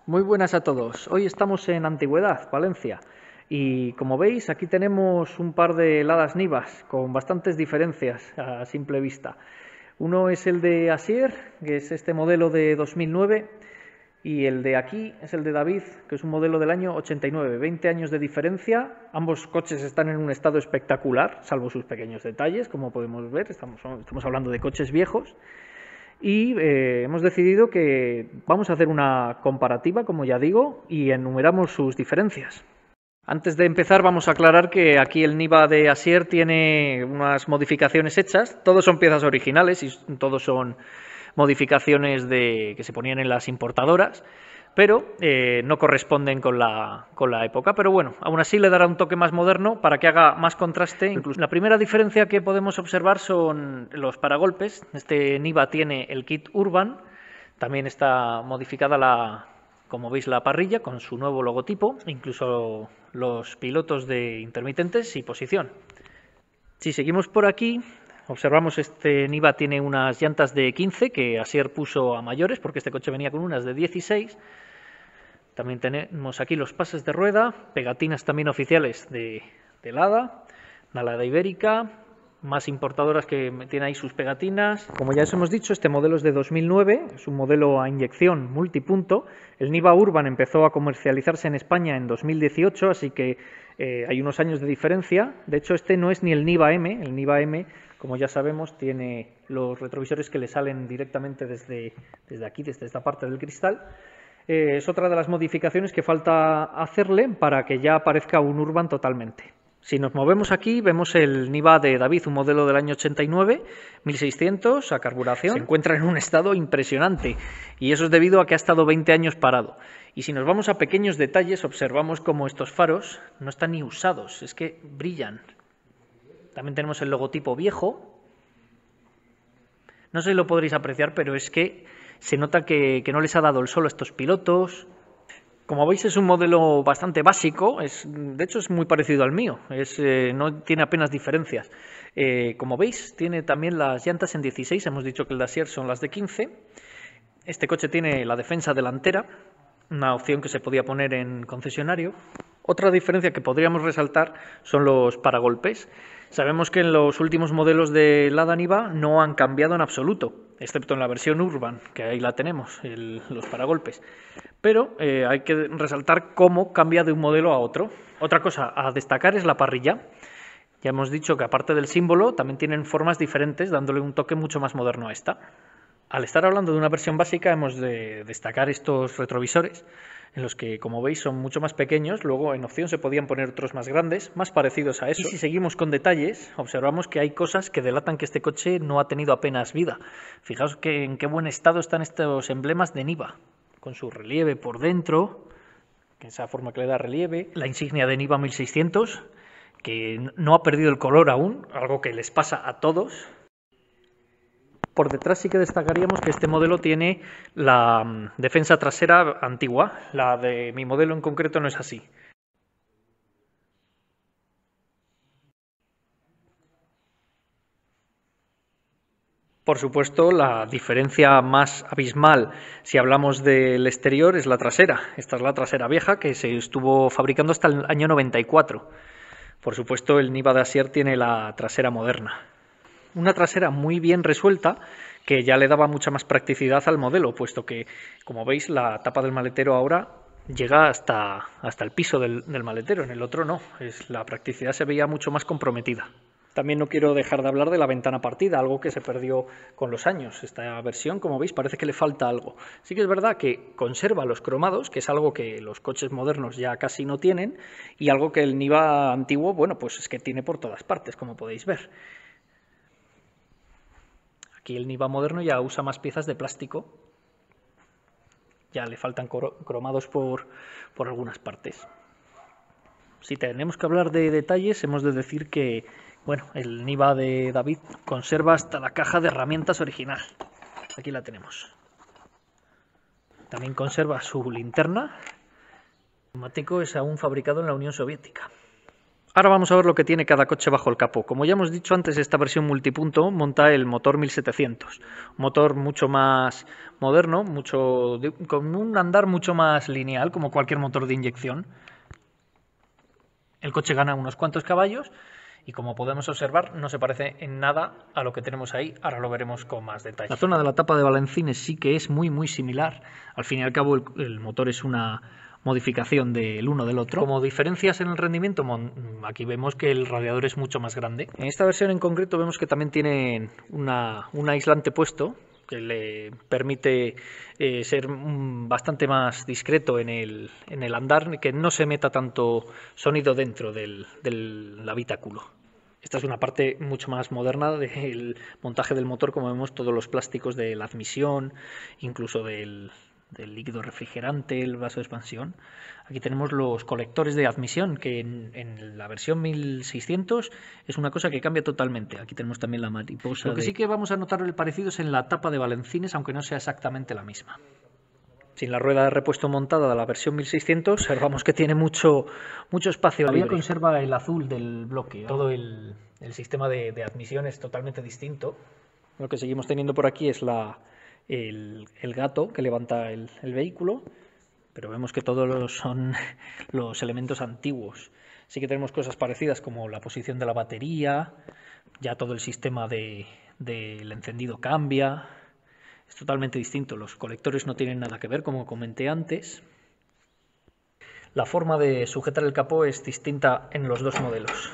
Muy buenas a todos. Hoy estamos en Antigüedad, Valencia. Y como veis, aquí tenemos un par de heladas Nivas con bastantes diferencias a simple vista. Uno es el de Asier, que es este modelo de 2009, y el de aquí es el de David, que es un modelo del año 89. 20 años de diferencia. Ambos coches están en un estado espectacular, salvo sus pequeños detalles, como podemos ver. Estamos hablando de coches viejos. Y hemos decidido que vamos a hacer una comparativa, como ya digo, y enumeramos sus diferencias. Antes de empezar vamos a aclarar que aquí el Niva de Asier tiene unas modificaciones hechas, todos son piezas originales y todos son modificaciones que se ponían en las importadoras, pero no corresponden con la época, pero bueno, aún así le dará un toque más moderno para que haga más contraste. Incluso la primera diferencia que podemos observar son los paragolpes. Este Niva tiene el kit Urban, también está modificada como veis, la parrilla con su nuevo logotipo, incluso los pilotos de intermitentes y posición. Si seguimos por aquí, observamos este Niva tiene unas llantas de 15 que Asier puso a mayores porque este coche venía con unas de 16. También tenemos aquí los pases de rueda, pegatinas también oficiales de Lada, una Lada ibérica, más importadoras que tienen ahí sus pegatinas. Como ya os hemos dicho, este modelo es de 2009, es un modelo a inyección multipunto. El Niva Urban empezó a comercializarse en España en 2018, así que hay unos años de diferencia. De hecho, este no es ni el Niva M. El Niva M, como ya sabemos, tiene los retrovisores que le salen directamente desde aquí, desde esta parte del cristal. Es otra de las modificaciones que falta hacerle para que ya aparezca un Urban totalmente. Si nos movemos aquí, vemos el Niva de David, un modelo del año 89, 1600, a carburación. Se encuentra en un estado impresionante y eso es debido a que ha estado 20 años parado. Y si nos vamos a pequeños detalles, observamos como estos faros no están ni usados, es que brillan. También tenemos el logotipo viejo. No sé si lo podréis apreciar, pero es que se nota que no les ha dado el sol a estos pilotos. Como veis, es un modelo bastante básico, de hecho es muy parecido al mío, no tiene apenas diferencias. Como veis, tiene también las llantas en 16, hemos dicho que el de Asier son las de 15. Este coche tiene la defensa delantera, una opción que se podía poner en concesionario. Otra diferencia que podríamos resaltar son los paragolpes. Sabemos que en los últimos modelos de Lada Niva no han cambiado en absoluto, excepto en la versión Urban, que ahí la tenemos, los paragolpes. Pero hay que resaltar cómo cambia de un modelo a otro. Otra cosa a destacar es la parrilla. Ya hemos dicho que aparte del símbolo también tienen formas diferentes, dándole un toque mucho más moderno a esta. Al estar hablando de una versión básica hemos de destacar estos retrovisores, en los que, como veis, son mucho más pequeños. Luego, en opción, se podían poner otros más grandes, más parecidos a eso. Y si seguimos con detalles, observamos que hay cosas que delatan que este coche no ha tenido apenas vida. Fijaos en qué buen estado están estos emblemas de Niva, con su relieve por dentro, que esa forma que le da relieve. La insignia de Niva 1600, que no ha perdido el color aún, algo que les pasa a todos. Por detrás sí que destacaríamos que este modelo tiene la defensa trasera antigua, la de mi modelo en concreto no es así. Por supuesto, la diferencia más abismal, si hablamos del exterior, es la trasera. Esta es la trasera vieja que se estuvo fabricando hasta el año 94. Por supuesto, el Niva de Asier tiene la trasera moderna. Una trasera muy bien resuelta que ya le daba mucha más practicidad al modelo, puesto que, como veis, la tapa del maletero ahora llega hasta el piso del maletero, en el otro no, la practicidad se veía mucho más comprometida. También no quiero dejar de hablar de la ventana partida, algo que se perdió con los años. Esta versión, como veis, parece que le falta algo. Sí que es verdad que conserva los cromados, que es algo que los coches modernos ya casi no tienen, y algo que el Niva antiguo, bueno, pues es que tiene por todas partes, como podéis ver. Aquí el Niva moderno ya usa más piezas de plástico, ya le faltan cromados por algunas partes. Si tenemos que hablar de detalles, hemos de decir que, bueno, el Niva de David conserva hasta la caja de herramientas original. Aquí la tenemos. También conserva su linterna. El neumático es aún fabricado en la Unión Soviética. Ahora vamos a ver lo que tiene cada coche bajo el capó. Como ya hemos dicho antes, esta versión multipunto monta el motor 1700, un motor mucho más moderno, con un andar mucho más lineal, como cualquier motor de inyección. El coche gana unos cuantos caballos y, como podemos observar, no se parece en nada a lo que tenemos ahí. Ahora lo veremos con más detalle. La zona de la tapa de balancines sí que es muy similar. Al fin y al cabo, el motor es una modificación del uno del otro. Como diferencias en el rendimiento, aquí vemos que el radiador es mucho más grande. En esta versión en concreto vemos que también tiene un aislante puesto que le permite ser bastante más discreto en el andar, que no se meta tanto sonido dentro del habitáculo. Esta es una parte mucho más moderna del montaje del motor, como vemos todos los plásticos de la admisión, incluso del líquido refrigerante, el vaso de expansión. Aquí tenemos los colectores de admisión, que en la versión 1600 es una cosa que cambia totalmente. Aquí tenemos también la mariposa. Lo que sí que vamos a notar el parecido es en la tapa de balancines, aunque no sea exactamente la misma. Sin la rueda de repuesto montada de la versión 1600, observamos que tiene mucho espacio libre. Todavía conserva el azul del bloque. Todo el sistema de admisión es totalmente distinto. Lo que seguimos teniendo por aquí es el gato que levanta el vehículo, pero vemos que todos son los elementos antiguos. Sí que tenemos cosas parecidas como la posición de la batería, ya todo el sistema del encendido cambia. Es totalmente distinto, los colectores no tienen nada que ver, como comenté antes. La forma de sujetar el capó es distinta en los dos modelos.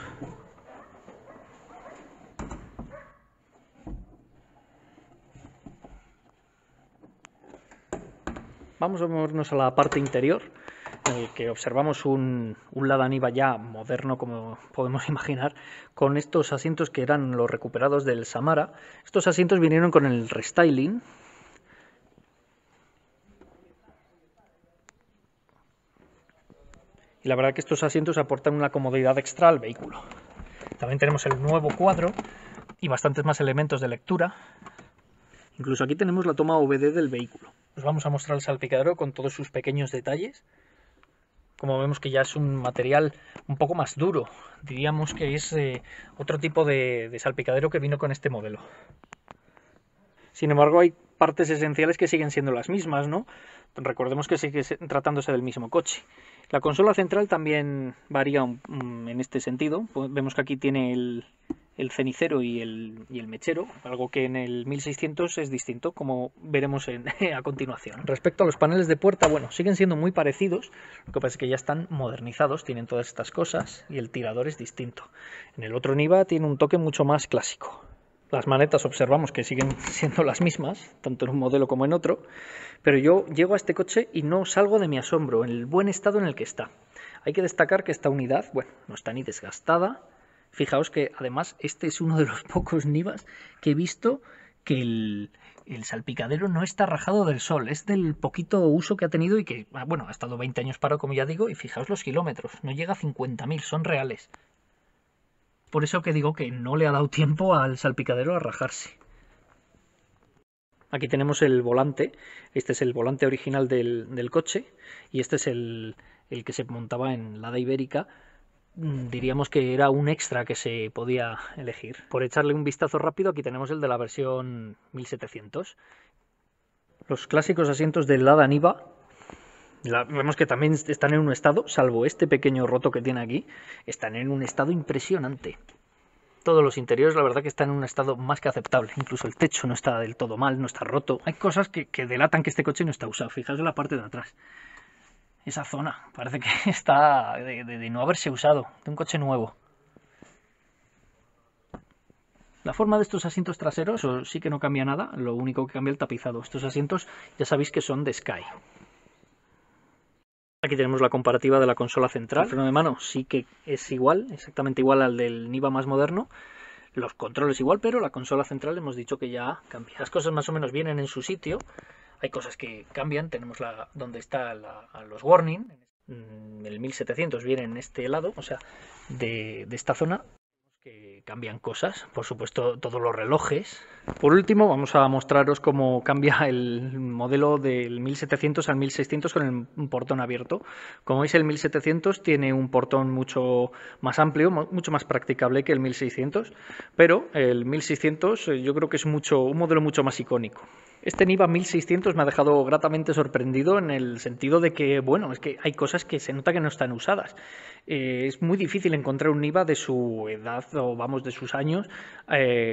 Vamos a movernos a la parte interior, en el que observamos un Lada Niva ya moderno, como podemos imaginar, con estos asientos que eran los recuperados del Samara. Estos asientos vinieron con el restyling. Y la verdad que estos asientos aportan una comodidad extra al vehículo. También tenemos el nuevo cuadro y bastantes más elementos de lectura. Incluso aquí tenemos la toma OBD del vehículo. Os vamos a mostrar el salpicadero con todos sus pequeños detalles. Como vemos que ya es un material un poco más duro. Diríamos que es otro tipo de salpicadero que vino con este modelo. Sin embargo, hay partes esenciales que siguen siendo las mismas, ¿no? Recordemos que sigue tratándose del mismo coche. La consola central también varía en este sentido. Vemos que aquí tiene el cenicero y el mechero, algo que en el 1600 es distinto, como veremos a continuación. Respecto a los paneles de puerta, bueno, siguen siendo muy parecidos, lo que pasa es que ya están modernizados, tienen todas estas cosas y el tirador es distinto. En el otro Niva tiene un toque mucho más clásico. Las manetas observamos que siguen siendo las mismas, tanto en un modelo como en otro, pero yo llego a este coche y no salgo de mi asombro, en el buen estado en el que está. Hay que destacar que esta unidad, bueno, no está ni desgastada. Fijaos que además este es uno de los pocos Nivas que he visto que el salpicadero no está rajado del sol, es del poquito uso que ha tenido y que, bueno, ha estado 20 años parado, como ya digo, y fijaos los kilómetros, no llega a 50.000, son reales. Por eso que digo que no le ha dado tiempo al salpicadero a rajarse. Aquí tenemos el volante, este es el volante original del coche y este es el que se montaba en Lada Ibérica. Diríamos que era un extra que se podía elegir. Por echarle un vistazo rápido, aquí tenemos el de la versión 1700. Los clásicos asientos del Lada Niva, vemos que también están en un estado, salvo este pequeño roto que tiene aquí, están en un estado impresionante. Todos los interiores, la verdad que están en un estado más que aceptable. Incluso el techo no está del todo mal, no está roto. Hay cosas que delatan que este coche no está usado. Fijaos en la parte de atrás. Esa zona parece que está de no haberse usado, de un coche nuevo. La forma de estos asientos traseros sí que no cambia nada, lo único que cambia el tapizado. Estos asientos ya sabéis que son de Sky. Aquí tenemos la comparativa de la consola central. El freno de mano sí que es igual, exactamente igual al del Niva más moderno. Los controles igual, pero la consola central hemos dicho que ya cambia. Las cosas más o menos vienen en su sitio. Hay cosas que cambian, tenemos donde está los warning, el 1700 viene en este lado, o sea, de esta zona, que cambian cosas, por supuesto todos los relojes. Por último vamos a mostraros cómo cambia el modelo del 1700 al 1600 con un portón abierto. Como veis, el 1700 tiene un portón mucho más amplio, mucho más practicable que el 1600, pero el 1600 yo creo que es un modelo mucho más icónico. Este Niva 1600 me ha dejado gratamente sorprendido en el sentido de que, bueno, es que hay cosas que se nota que no están usadas. Es muy difícil encontrar un Niva de su edad o, vamos, de sus años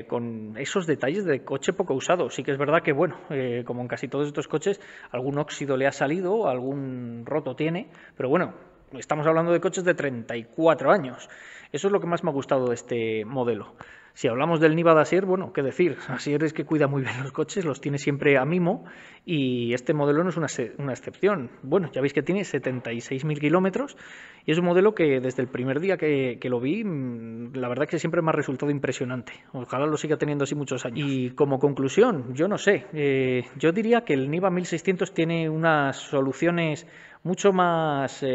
con esos detalles de coche poco usado. Sí que es verdad que, bueno, como en casi todos estos coches, algún óxido le ha salido, algún roto tiene, pero bueno, estamos hablando de coches de 34 años. Eso es lo que más me ha gustado de este modelo. Si hablamos del Niva de Asier, bueno, qué decir, Asier es que cuida muy bien los coches, los tiene siempre a mimo y este modelo no es una excepción. Bueno, ya veis que tiene 76.000 kilómetros y es un modelo que desde el primer día que lo vi, la verdad que siempre me ha resultado impresionante. Ojalá lo siga teniendo así muchos años. Y como conclusión, yo no sé, yo diría que el Niva 1600 tiene unas soluciones mucho más...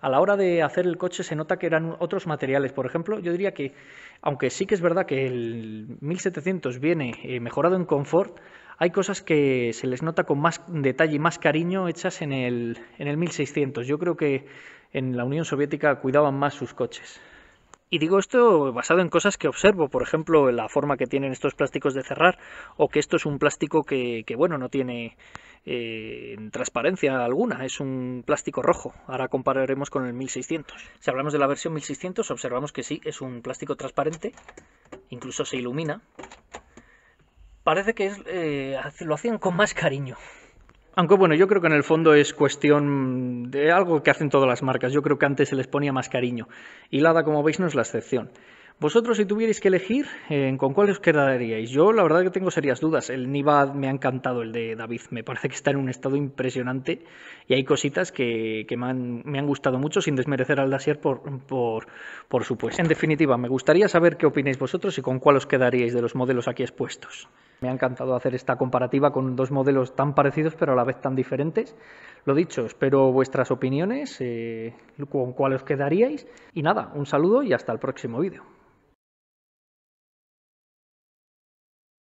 a la hora de hacer el coche se nota que eran otros materiales. Por ejemplo, yo diría que, aunque sí que es verdad que el 1700 viene mejorado en confort, hay cosas que se les nota con más detalle y más cariño hechas en el 1600. Yo creo que en la Unión Soviética cuidaban más sus coches. Y digo esto basado en cosas que observo, por ejemplo, la forma que tienen estos plásticos de cerrar, o que esto es un plástico que bueno, no tiene transparencia alguna, es un plástico rojo. Ahora compararemos con el 1600. Si hablamos de la versión 1600, observamos que sí, es un plástico transparente, incluso se ilumina. Parece que lo hacían con más cariño. Aunque bueno, yo creo que en el fondo es cuestión de algo que hacen todas las marcas. Yo creo que antes se les ponía más cariño. Y Lada, como veis, no es la excepción. Vosotros, si tuvierais que elegir, ¿con cuál os quedaríais? Yo, la verdad que tengo serias dudas. El Niva me ha encantado, el de David. Me parece que está en un estado impresionante y hay cositas que me han gustado mucho, sin desmerecer al Dacia por supuesto. En definitiva, me gustaría saber qué opináis vosotros y con cuál os quedaríais de los modelos aquí expuestos. Me ha encantado hacer esta comparativa con dos modelos tan parecidos pero a la vez tan diferentes. Lo dicho, espero vuestras opiniones, con cuál os quedaríais. Y nada, un saludo y hasta el próximo vídeo.